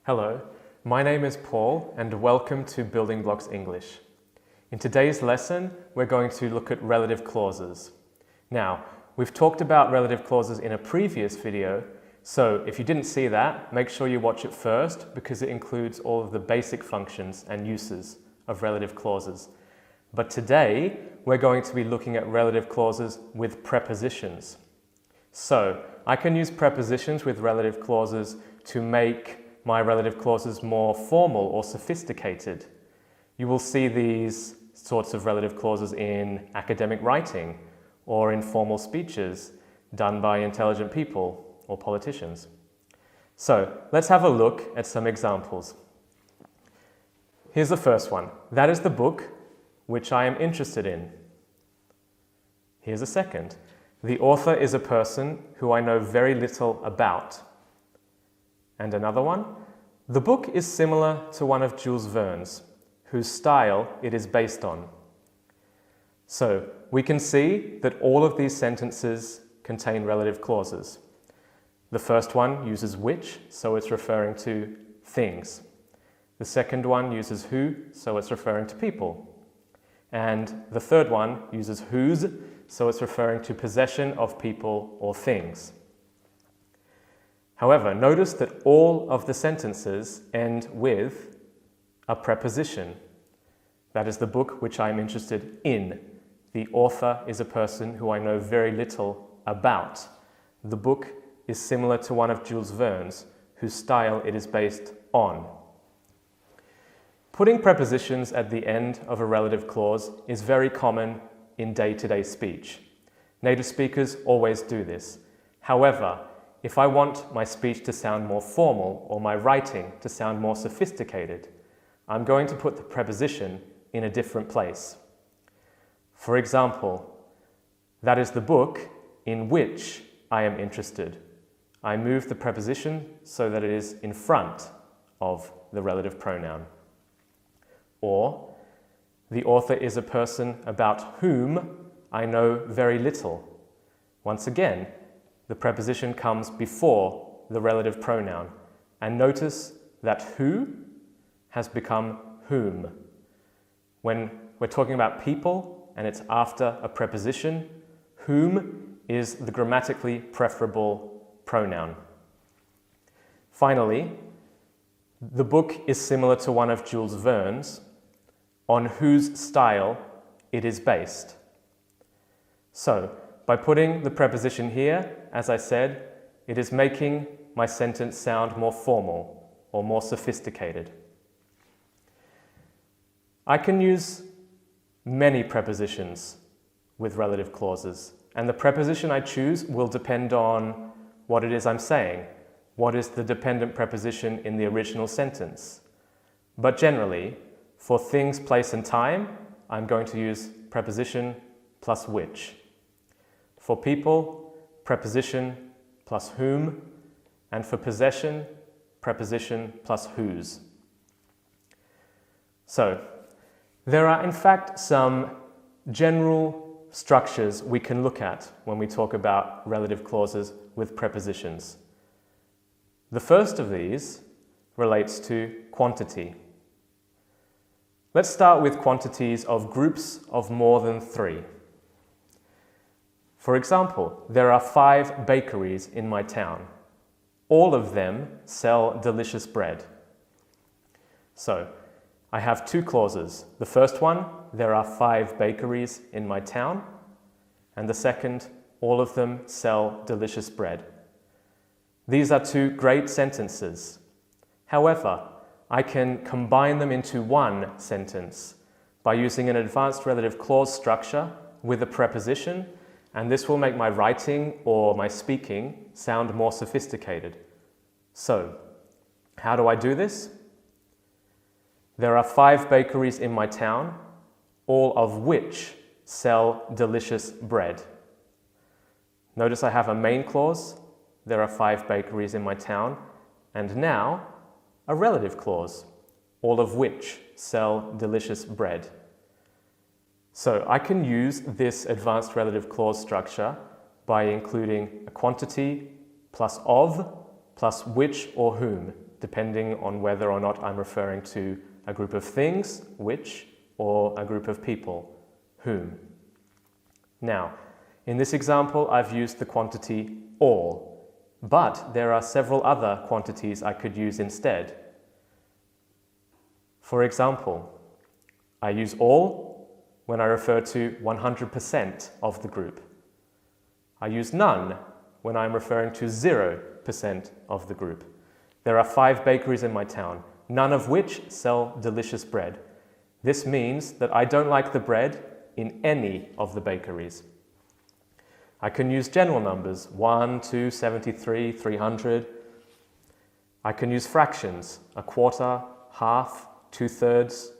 Hello, my name is Paul and welcome to Building Blocks English. In today's lesson, we're going to look at relative clauses. Now, we've talked about relative clauses in a previous video, so if you didn't see that, make sure you watch it first because it includes all of the basic functions and uses of relative clauses. But today, we're going to be looking at relative clauses with prepositions. So, I can use prepositions with relative clauses to make my relative clauses more formal or sophisticated. You will see these sorts of relative clauses in academic writing or in formal speeches done by intelligent people or politicians. So let's have a look at some examples. Here's the first one. That is the book which I am interested in. Here's a second. The author is a person who I know very little about. And another one. The book is similar to one of Jules Verne's, whose style it is based on. So we can see that all of these sentences contain relative clauses. The first one uses which, so it's referring to things. The second one uses who, so it's referring to people. And the third one uses whose, so it's referring to possession of people or things. However, notice that all of the sentences end with a preposition. That is the book which I am interested in. The author is a person who I know very little about. The book is similar to one of Jules Verne's, whose style it is based on. Putting prepositions at the end of a relative clause is very common in day-to-day speech. Native speakers always do this. However, if I want my speech to sound more formal or my writing to sound more sophisticated, I'm going to put the preposition in a different place. For example, that is the book in which I am interested. I move the preposition so that it is in front of the relative pronoun. Or, the author is a person about whom I know very little. Once again, the preposition comes before the relative pronoun. And notice that who has become whom. When we're talking about people and it's after a preposition, whom is the grammatically preferable pronoun. Finally, the book is similar to one of Jules Verne's, on whose style it is based. So, by putting the preposition here, as I said, it is making my sentence sound more formal or more sophisticated. I can use many prepositions with relative clauses, and the preposition I choose will depend on what it is I'm saying. What is the dependent preposition in the original sentence? But generally, for things, place, and time, I'm going to use preposition plus which. For people, preposition plus whom, and for possession, preposition plus whose. So, there are in fact some general structures we can look at when we talk about relative clauses with prepositions. The first of these relates to quantity. Let's start with quantities of groups of more than 3. For example, there are 5 bakeries in my town. All of them sell delicious bread. So, I have 2 clauses. The first one, there are 5 bakeries in my town. And the second, all of them sell delicious bread. These are 2 great sentences. However, I can combine them into one sentence by using an advanced relative clause structure with a preposition, and this will make my writing or my speaking sound more sophisticated. So, how do I do this? There are 5 bakeries in my town, all of which sell delicious bread. Notice I have a main clause, there are 5 bakeries in my town, and now a relative clause, all of which sell delicious bread. So I can use this advanced relative clause structure by including a quantity plus of plus which or whom depending on whether or not I'm referring to a group of things, which, or a group of people, whom. Now, in this example, I've used the quantity all, but there are several other quantities I could use instead. For example, I use all when I refer to 100% of the group. I use none when I'm referring to 0% of the group. There are 5 bakeries in my town, none of which sell delicious bread. This means that I don't like the bread in any of the bakeries. I can use general numbers, 1, 2, 73, 300. I can use fractions, a quarter, half, 2/3.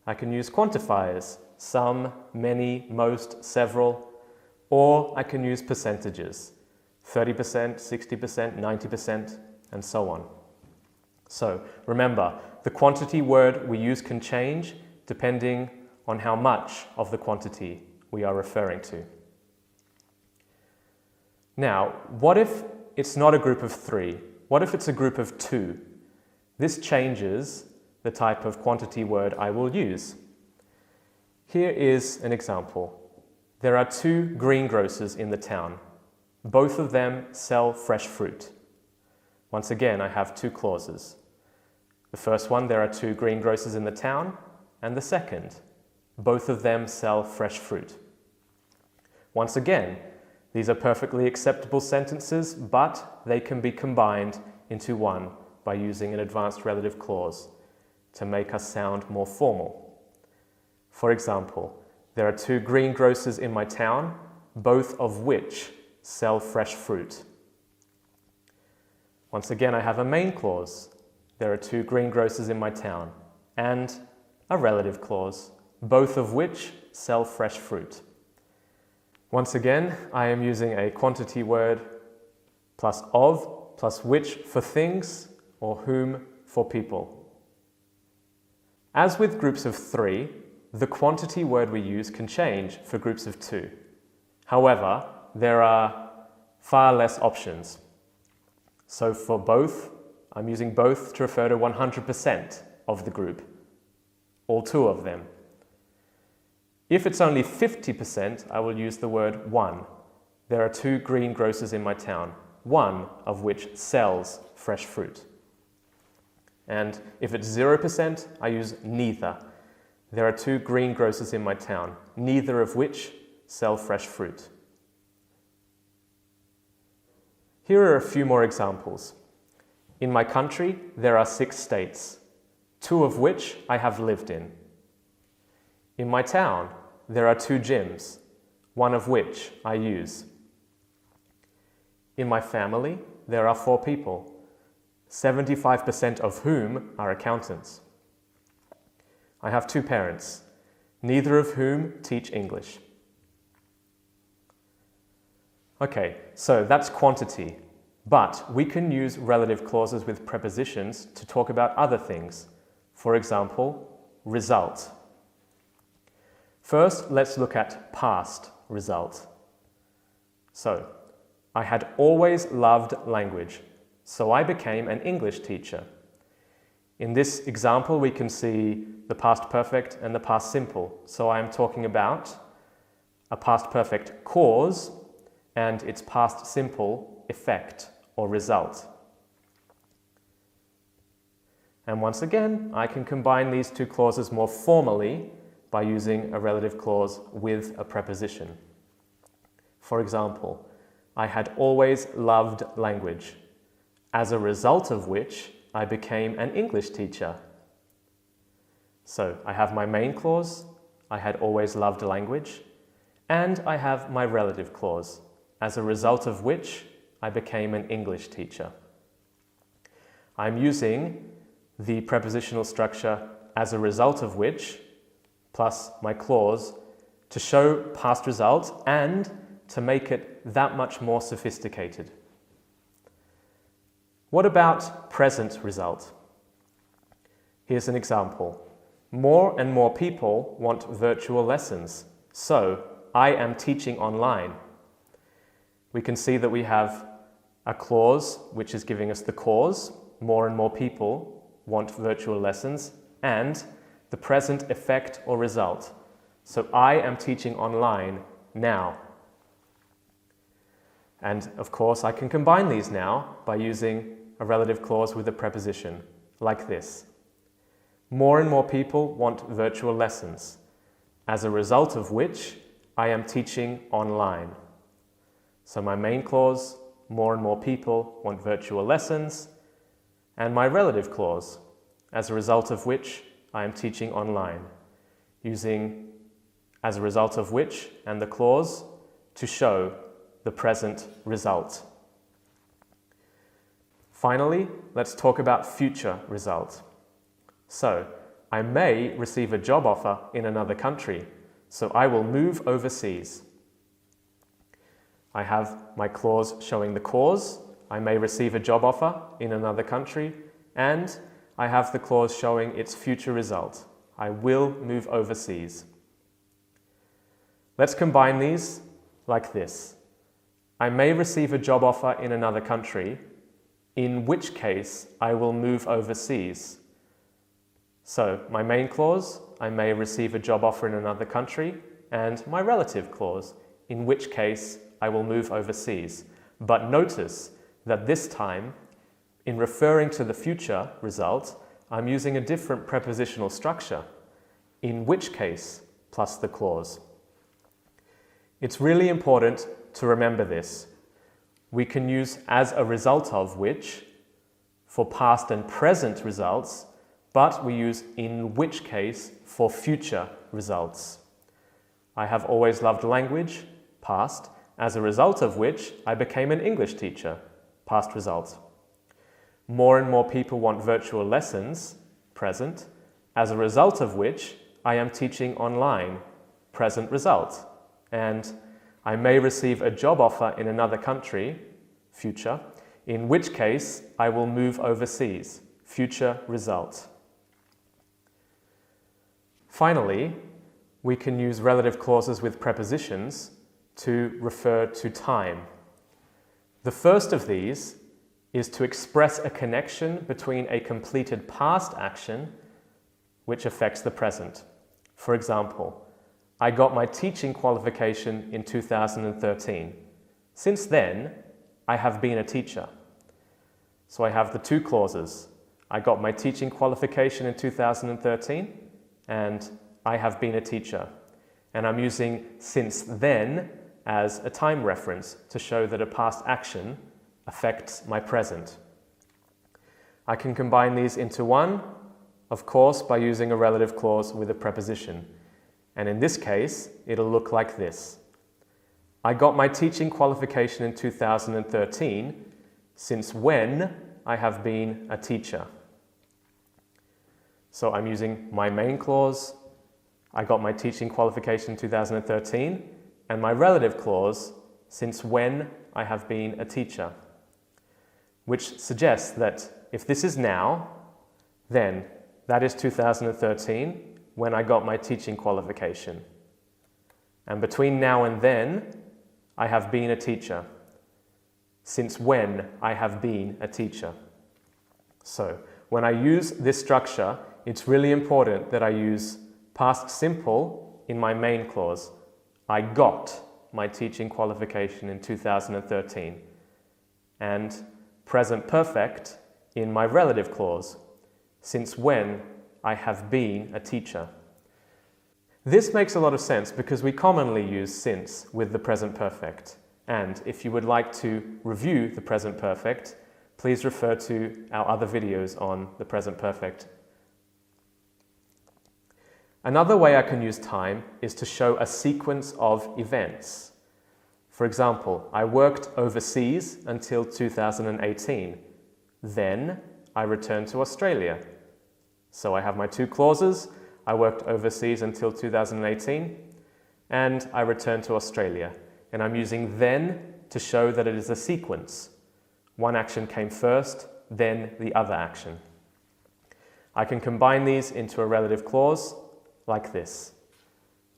I can use quantifiers, some, many, most, several, or I can use percentages, 30%, 60%, 90%, and so on. So remember, the quantity word we use can change depending on how much of the quantity we are referring to. Now, what if it's not a group of 3? What if it's a group of 2? This changes the type of quantity word I will use. Here is an example. There are 2 greengrocers in the town. Both of them sell fresh fruit. Once again, I have 2 clauses. The first one, there are 2 greengrocers in the town, and the second, both of them sell fresh fruit. Once again, these are perfectly acceptable sentences, but they can be combined into one by using an advanced relative clause to make us sound more formal. For example, there are 2 greengrocers in my town, both of which sell fresh fruit. Once again, I have a main clause. There are 2 greengrocers in my town, and a relative clause, both of which sell fresh fruit. Once again, I am using a quantity word plus of plus which for things or whom for people. As with groups of 3, the quantity word we use can change for groups of 2. However, there are far less options. So for both, I'm using both to refer to 100% of the group, all 2 of them. If it's only 50%, I will use the word one. There are 2 greengrocers in my town, one of which sells fresh fruit. And if it's 0%, I use neither. There are 2 greengrocers in my town, neither of which sell fresh fruit. Here are a few more examples. In my country, there are 6 states, 2 of which I have lived in. In my town, there are 2 gyms, one of which I use. In my family, there are 4 people, 75% of whom are accountants. I have 2 parents, neither of whom teach English. Okay, so that's quantity, but we can use relative clauses with prepositions to talk about other things. For example, result. First, let's look at past result. So, I had always loved language, so I became an English teacher. In this example, we can see the past perfect and the past simple. So I am talking about a past perfect cause and its past simple effect or result. And once again, I can combine these 2 clauses more formally by using a relative clause with a preposition. For example, I had always loved language, as a result of which I became an English teacher. So I have my main clause, I had always loved language, and I have my relative clause, as a result of which I became an English teacher. I'm using the prepositional structure as a result of which plus my clause to show past results and to make it that much more sophisticated. What about present result? Here's an example. More and more people want virtual lessons, so I am teaching online. We can see that we have a clause which is giving us the cause, more and more people want virtual lessons, and the present effect or result. So I am teaching online now. And of course, I can combine these now by using a relative clause with a preposition, like this. More and more people want virtual lessons, as a result of which I am teaching online. So my main clause, more and more people want virtual lessons, and my relative clause, as a result of which I am teaching online, using as a result of which and the clause to show the present result. Finally, let's talk about future result. So, I may receive a job offer in another country, so I will move overseas. I have my clause showing the cause, I may receive a job offer in another country, and I have the clause showing its future result. I will move overseas. Let's combine these like this. I may receive a job offer in another country, in which case I will move overseas. So my main clause, I may receive a job offer in another country, and my relative clause, in which case I will move overseas. But notice that this time, in referring to the future result, I'm using a different prepositional structure, in which case plus the clause. It's really important to remember this. We can use as a result of which for past and present results, but we use in which case for future results. I have always loved language, past, as a result of which I became an English teacher, past result. More and more people want virtual lessons, present, as a result of which I am teaching online, present result. And I may receive a job offer in another country, future, in which case I will move overseas, future result. Finally, we can use relative clauses with prepositions to refer to time. The first of these is to express a connection between a completed past action which affects the present. For example, I got my teaching qualification in 2013. Since then, I have been a teacher. So I have the two clauses. I got my teaching qualification in 2013, and I have been a teacher. And I'm using since then as a time reference to show that a past action affects my present. I can combine these into one, of course, by using a relative clause with a preposition. And in this case, it'll look like this. I got my teaching qualification in 2013, since when I have been a teacher. So I'm using my main clause, I got my teaching qualification in 2013, and my relative clause, since when I have been a teacher, which suggests that if this is now, then that is 2013, when I got my teaching qualification. And between now and then, I have been a teacher. Since when I have been a teacher. So, when I use this structure, it's really important that I use past simple in my main clause. I got my teaching qualification in 2013. And present perfect in my relative clause, since when I have been a teacher. This makes a lot of sense because we commonly use since with the present perfect. And if you would like to review the present perfect, please refer to our other videos on the present perfect. Another way I can use time is to show a sequence of events. For example, I worked overseas until 2018. Then I returned to Australia. So I have my two clauses. I worked overseas until 2018, and I returned to Australia. And I'm using then to show that it is a sequence. One action came first, then the other action. I can combine these into a relative clause like this.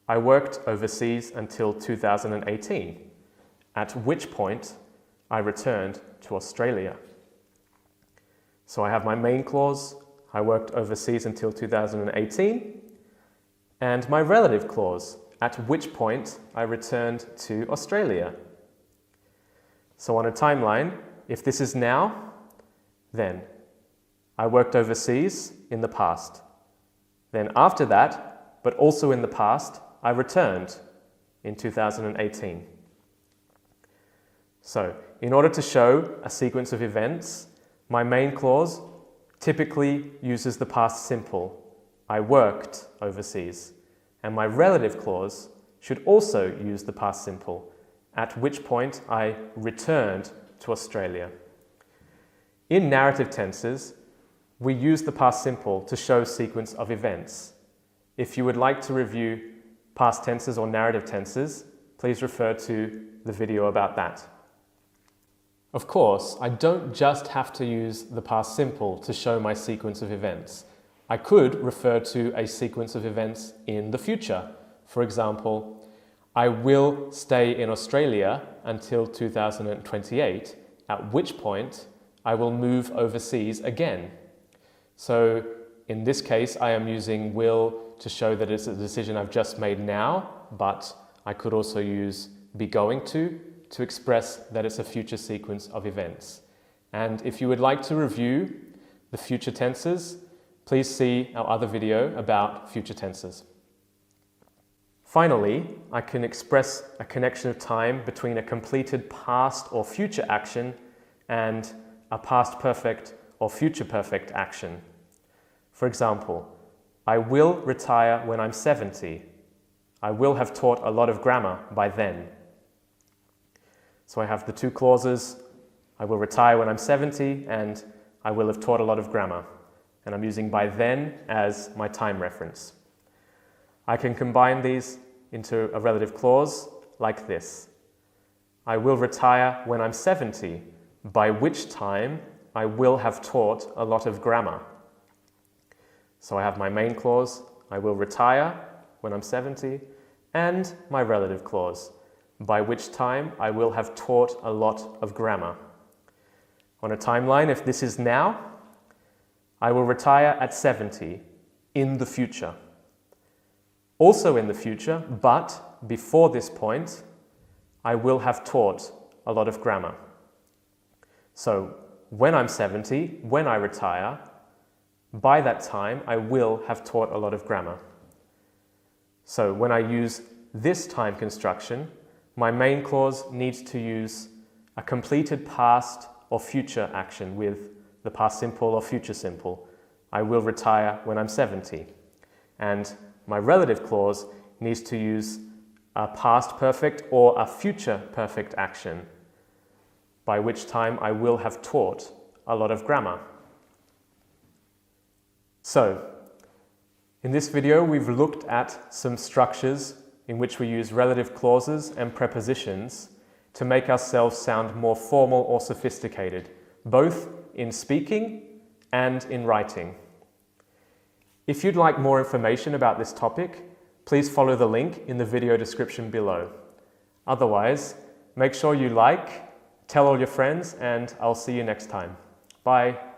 I worked overseas until 2018, at which point I returned to Australia. So I have my main clause, I worked overseas until 2018, and my relative clause, at which point I returned to Australia. So on a timeline, if this is now, then I worked overseas in the past. Then after that, but also in the past, I returned in 2018. So, in order to show a sequence of events, my main clause typically uses the past simple, I worked overseas, and my relative clause should also use the past simple, at which point I returned to Australia. In narrative tenses, we use the past simple to show sequence of events. If you would like to review past tenses or narrative tenses, please refer to the video about that. Of course, I don't just have to use the past simple to show my sequence of events. I could refer to a sequence of events in the future. For example, I will stay in Australia until 2028, at which point I will move overseas again. So in this case, I am using will to show that it's a decision I've just made now, but I could also use be going to express that it's a future sequence of events. And if you would like to review the future tenses, please see our other video about future tenses. Finally, I can express a connection of time between a completed past or future action and a past perfect or future perfect action. For example, I will retire when I'm 70. I will have taught a lot of grammar by then. So I have the two clauses, I will retire when I'm 70 and I will have taught a lot of grammar. And I'm using by then as my time reference. I can combine these into a relative clause like this. I will retire when I'm 70, by which time I will have taught a lot of grammar. So I have my main clause, I will retire when I'm 70, and my relative clause, by which time I will have taught a lot of grammar. On a timeline, if this is now, I will retire at 70 in the future. Also in the future, but before this point, I will have taught a lot of grammar. So when I'm 70, when I retire, by that time I will have taught a lot of grammar. So when I use this time construction, my main clause needs to use a completed past or future action with the past simple or future simple. I will retire when I'm 70. And my relative clause needs to use a past perfect or a future perfect action, by which time I will have taught a lot of grammar. So, in this video we've looked at some structures in which we use relative clauses and prepositions to make ourselves sound more formal or sophisticated, both in speaking and in writing. If you'd like more information about this topic, please follow the link in the video description below. Otherwise, make sure you like, tell all your friends, and I'll see you next time. Bye.